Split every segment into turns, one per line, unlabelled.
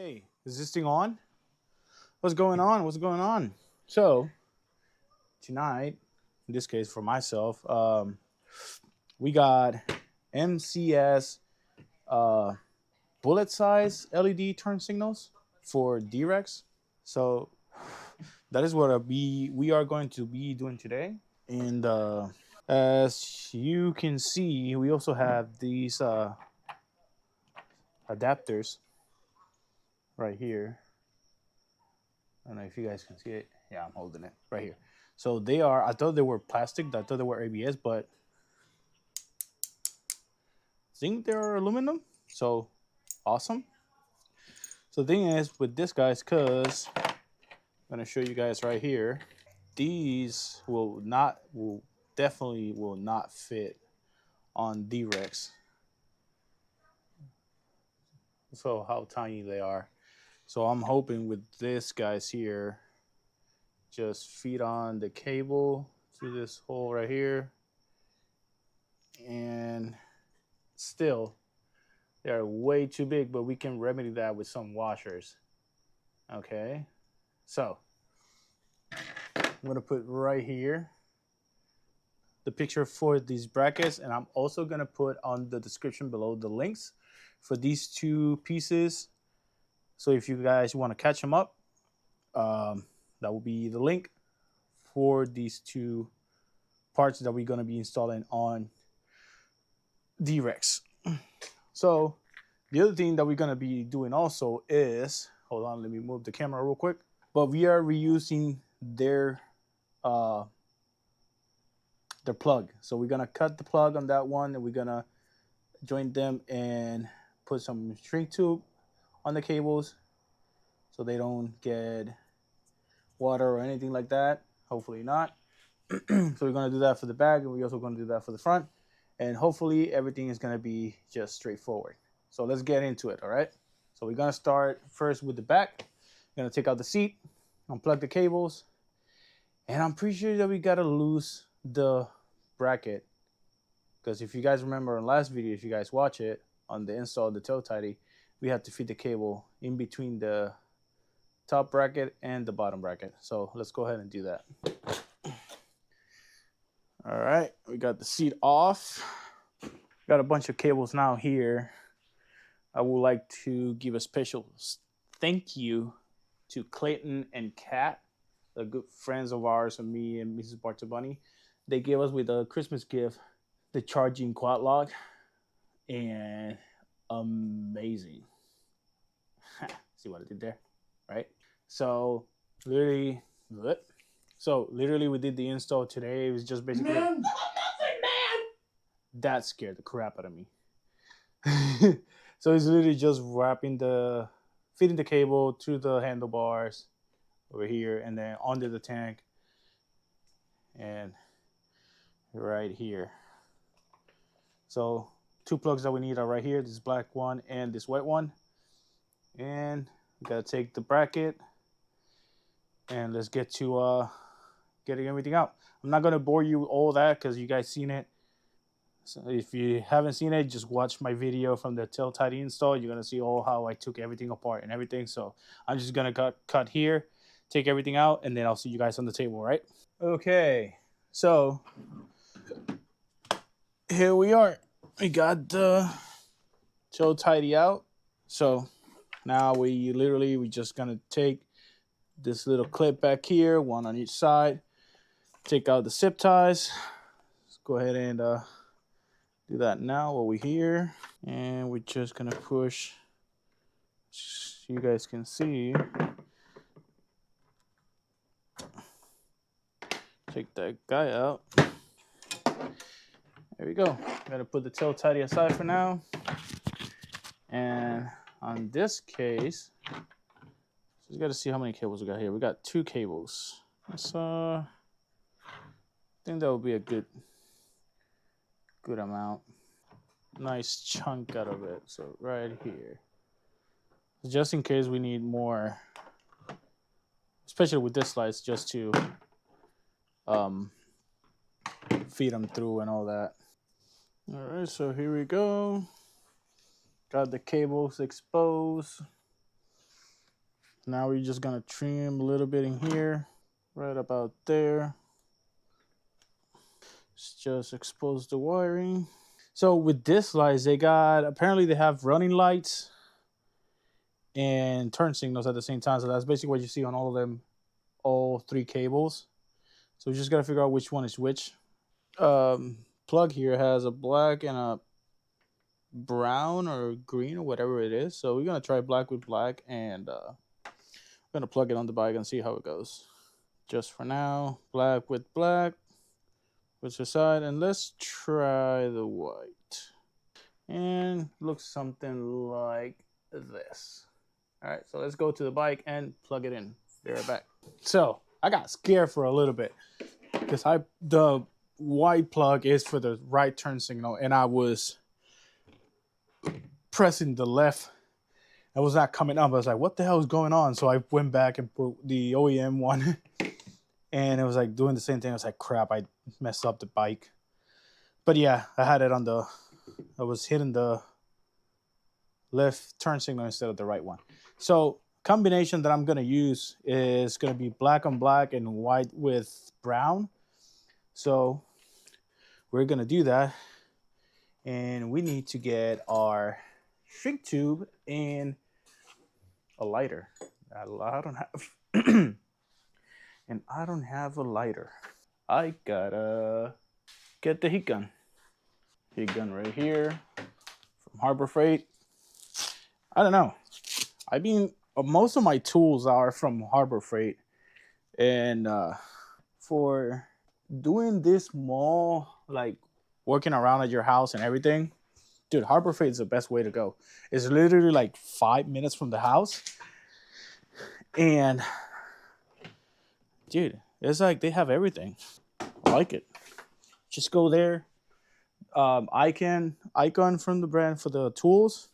Hey, is this thing on? What's going on? What's going on? So, tonight, in this case for myself, we got MCS uh, bullet size LED turn signals for D-Rex. So, that is what we are going to be doing today. And as you can see, we also have these adapters right here. I don't know if you guys can see it. Yeah, I'm holding it right here. So they are, I thought they were plastic, I thought they were ABS, but I think they're aluminum. So awesome. So the thing is with this, guys, because I'm going to show you guys right here, these will definitely will not fit on D-Rex. So how tiny they are. So I'm hoping with this guys here, just feed on the cable through this hole right here. And still, they're way too big, but we can remedy that with some washers. Okay, so I'm gonna put right here the picture for these brackets, and I'm also gonna put on the description below the links for these two pieces. So if you guys want to catch them up, that will be the link for these two parts that we're gonna be installing on D-Rex. So the other thing that we're gonna be doing also is, hold on, let me move the camera real quick. But we are reusing their plug. So we're gonna cut the plug on that one, and we're gonna join them and put some shrink tube on the cables, so they don't get water or anything like that. Hopefully not. So we're gonna do that for the back, and we're also gonna do that for the front, and hopefully everything is gonna be just straightforward. So let's get into it. All right. So we're gonna start first with the back. We're gonna take out the seat, unplug the cables, and I'm pretty sure that we gotta lose the bracket, because if you guys remember in last video, if you guys watch it on the install of the toe tidy, we had to feed the cable in between the top bracket and the bottom bracket. So let's go ahead and do that. All right, we got the seat off. Got a bunch of cables now here. I would like to give a special thank you to Clayton and Kat, the good friends of ours, and me and Mrs. Bartabani. They gave us with a Christmas gift the charging quad lock, and amazing. See what I did there, right? So literally we did the install today. It was just basically that scared the crap out of me. So it's literally just fitting the cable to the handlebars over here, and then under the tank, and right here. So two plugs that we need are right here, this black one and this white one. And we gotta take the bracket, and let's get to getting everything out. I'm not gonna bore you with all that because you guys seen it. So if you haven't seen it, just watch my video from the tail tidy install. You're gonna see all how I took everything apart and everything. So I'm just gonna cut here, take everything out, and then I'll see you guys on the table, right? Okay, so here we are. We got the tail tidy out. So now we just gonna take this little clip back here, one on each side, take out the zip ties. Let's go ahead and do that now while we're here. And we're just gonna push, so you guys can see. Take that guy out. There we go. I'm gonna put the tail tidy aside for now. And on this case, so you gotta see how many cables we got here. We got 2 cables. So I think that would be a good amount. Nice chunk out of it. So right here. Just in case we need more, especially with this slice, just to feed them through and all that. All right, so here we go. Got the cables exposed. Now we're just gonna trim a little bit in here, right about there. Let's just expose the wiring. So with this lights, apparently they have running lights and turn signals at the same time. So that's basically what you see on all of them, all 3 cables. So we just gotta figure out which one is which. Plug here has a black and a brown or green or whatever it is. So we're gonna try black with black, and we're gonna plug it on the bike and see how it goes. Just for now, black with black, which aside, and let's try the white. And looks something like this. All right, so let's go to the bike and plug it in. Be right back. So I got scared for a little bit because the white plug is for the right turn signal, and I was pressing the left. I was not coming up. I was like, what the hell is going on? So I went back and put the OEM one, and it was like doing the same thing. I was like, crap, I messed up the bike. But yeah, I had it I was hitting the left turn signal instead of the right one. So combination that I'm going to use is going to be black on black and white with brown. So we're going to do that. And we need to get our shrink tube and a lighter. I don't have and I don't have a lighter. I gotta get the heat gun. Heat gun right here from Harbor Freight. I don't know. Most of my tools are from Harbor Freight, and for doing this small, like working around at your house and everything, dude, Harbor Freight is the best way to go. It's literally like 5 minutes from the house, and dude, it's like they have everything. I like it. Just go there. Icon from the brand for the tools.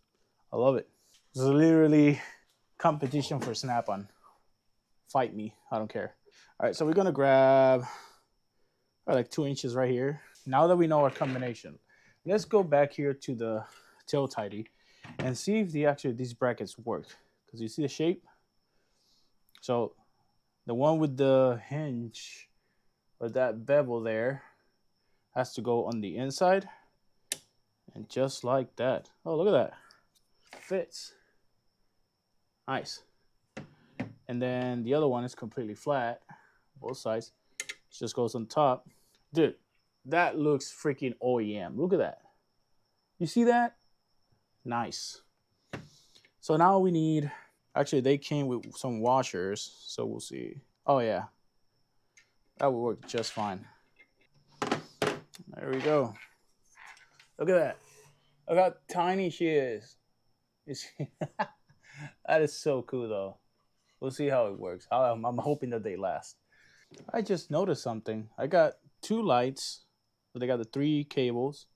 I love it. It's literally competition for Snap-on. Fight me. I don't care. All right, so we're going to grab like 2 inches right here. Now that we know our combination, let's go back here to the tail tidy and see if these brackets work. Because you see the shape? So the one with the hinge or that bevel there has to go on the inside. And just like that. Oh, look at that. Fits. Nice. And then the other one is completely flat, both sides. It just goes on top. Dude, that looks freaking OEM. Look at that. You see that? Nice. So now we need, actually they came with some washers, so we'll see. Oh yeah, that would work just fine. There we go. Look at that. Look how tiny she is. You see? That is so cool though. We'll see how it works. I'm hoping that they last. I just noticed something. I got 2 lights, but they got the 3 cables.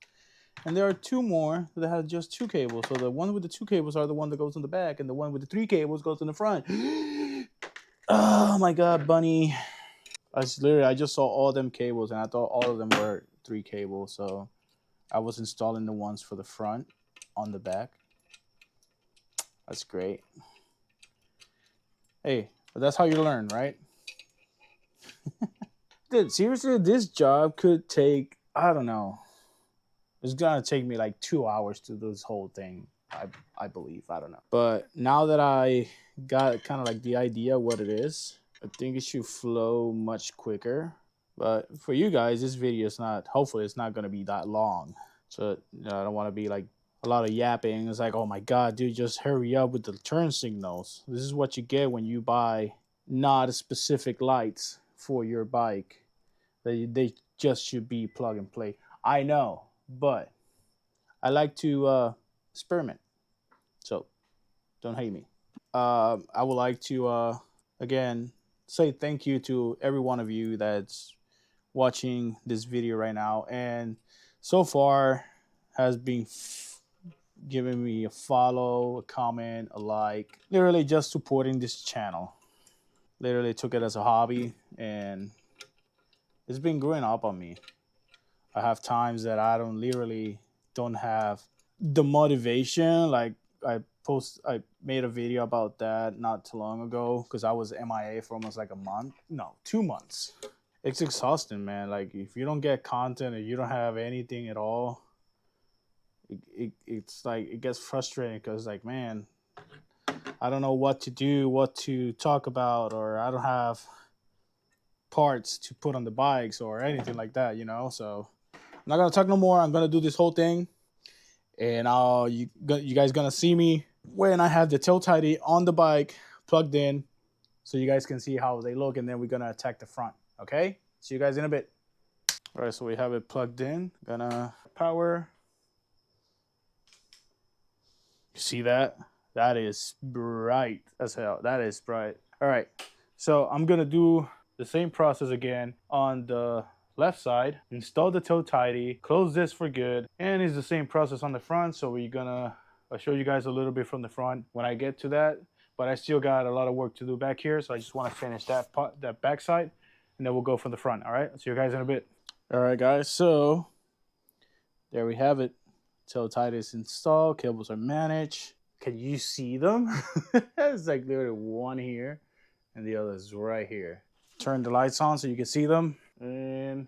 And there are 2 more that have just 2 cables. So the one with the 2 cables are the one that goes in the back, and the one with the 3 cables goes in the front. Oh my God, Bunny. I just saw all them cables, and I thought all of them were 3 cables. So I was installing the ones for the front on the back. That's great. Hey, but that's how you learn, right? Dude, seriously, this job could take, I don't know. It's gonna take me like 2 hours to do this whole thing. I believe. I don't know. But now that I got kind of like the idea what it is, I think it should flow much quicker. But for you guys, this video is not, hopefully it's not gonna be that long. So I don't want to be like a lot of yapping. It's like, oh my God, dude, just hurry up with the turn signals. This is what you get when you buy not specific lights for your bike. They just should be plug and play. I know, but I like to experiment. So don't hate me. I would like to, again, say thank you to every one of you that's watching this video right now. And so far has been giving me a follow, a comment, a like, literally just supporting this channel. Literally took it as a hobby, and it's been growing up on me. I have times that I don't have the motivation. Like I I made a video about that not too long ago because I was MIA for almost like a month. No, 2 months. It's exhausting, man. Like if you don't get content or you don't have anything at all, it's like it gets frustrating because like, man, I don't know what to do, what to talk about, or I don't have parts to put on the bikes or anything like that, you know. So I'm not gonna talk no more. I'm gonna do this whole thing, and you guys gonna see me when I have the tail tidy on the bike plugged in, so you guys can see how they look, and then we're gonna attack the front. Okay, see you guys in a bit. All right, so we have it plugged in. Gonna power. You see that? That is bright as hell. That is bright. All right, so I'm gonna do the same process again on the left side. Install the toe tidy, close this for good, and it's the same process on the front. So I'll show you guys a little bit from the front when I get to that. But I still got a lot of work to do back here, so I just want to finish that part, that back side, and then we'll go from the front. All right, see you guys in a bit. All right, guys. So there we have it. Toe tidy is installed. Cables are managed. Can you see them? It's like literally one here and the other is right here. Turn the lights on so you can see them. And I'm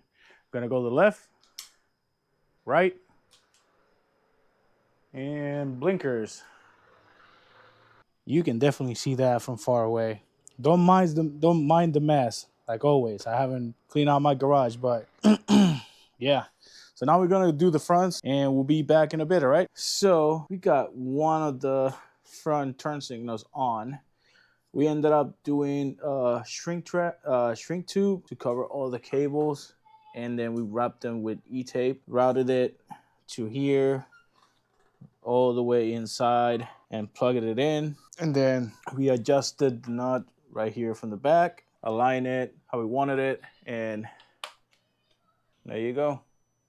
gonna go to the left, right, and blinkers. You can definitely see that from far away. Don't mind the mess, like always. I haven't cleaned out my garage, but yeah. So now we're gonna do the fronts and we'll be back in a bit, all right? So we got one of the front turn signals on. We ended up doing a shrink tube to cover all the cables, and then we wrapped them with E-tape, routed it to here, all the way inside, and plugged it in. And then we adjusted the nut right here from the back, align it how we wanted it, and there you go.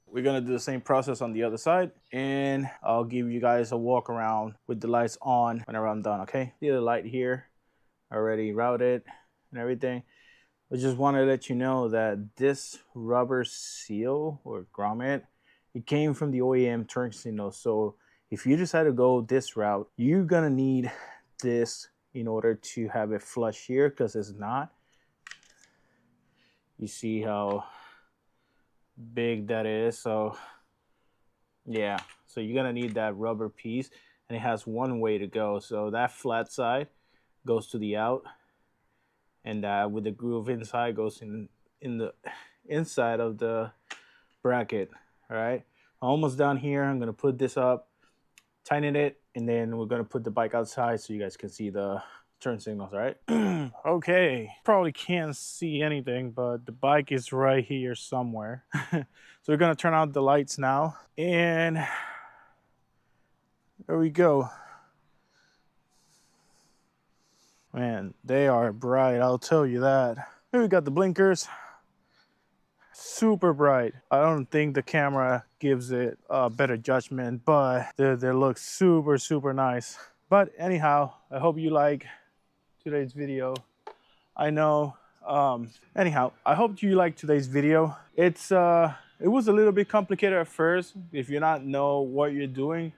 We're gonna do the same process on the other side, and I'll give you guys a walk around with the lights on whenever I'm done, okay? See the light here, already routed and everything. I just want to let you know that this rubber seal or grommet, it came from the OEM turn signal. So if you decide to go this route, you're gonna need this in order to have it flush here, because it's not. You see how big that is. So yeah, so you're gonna need that rubber piece, and it has one way to go. So that flat side goes to the out, and with the groove inside goes in the inside of the bracket. All right, almost down here. I'm gonna put this up, tighten it, and then we're gonna put the bike outside so you guys can see the turn signals. All right. Okay, probably can't see anything, but the bike is right here somewhere. So we're gonna turn out the lights now, and there we go. Man, they are bright, I'll tell you that. Here we got the blinkers. Super bright. I don't think the camera gives it a better judgment, but they look super, super nice. But anyhow, I hope you like today's video. I know, anyhow, I hope you like today's video. It was a little bit complicated at first if you not know what you're doing,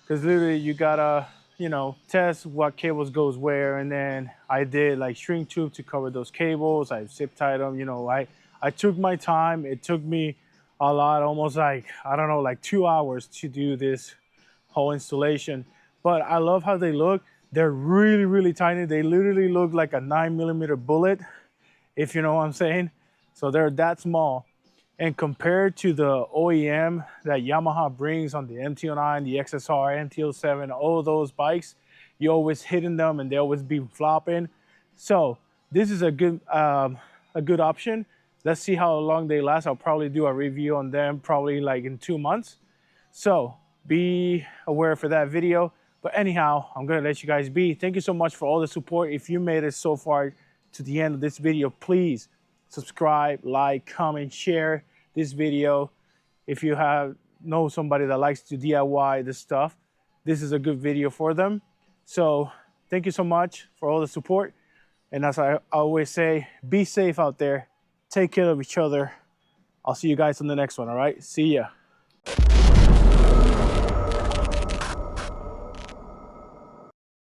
because literally you gotta, you know, test what cables goes where. And then I did like shrink tube to cover those cables. I zip tied them, you know. I took my time. It took me a lot, almost like, I don't know, like 2 hours to do this whole installation. But I love how they look. They're really, really tiny. They literally look like a 9mm bullet, if you know what I'm saying. So they're that small. And compared to the OEM that Yamaha brings on the MT-09, the XSR, MT-07, all those bikes, you always hitting them and they always be flopping. So this is a good option. Let's see how long they last. I'll probably do a review on them probably like in 2 months. So be aware for that video. But anyhow, I'm gonna let you guys be. Thank you so much for all the support. If you made it so far to the end of this video, please subscribe, like, comment, share this video. If you know somebody that likes to DIY this stuff, this is a good video for them. So thank you so much for all the support. And as I always say, be safe out there. Take care of each other. I'll see you guys on the next one, all right? See ya.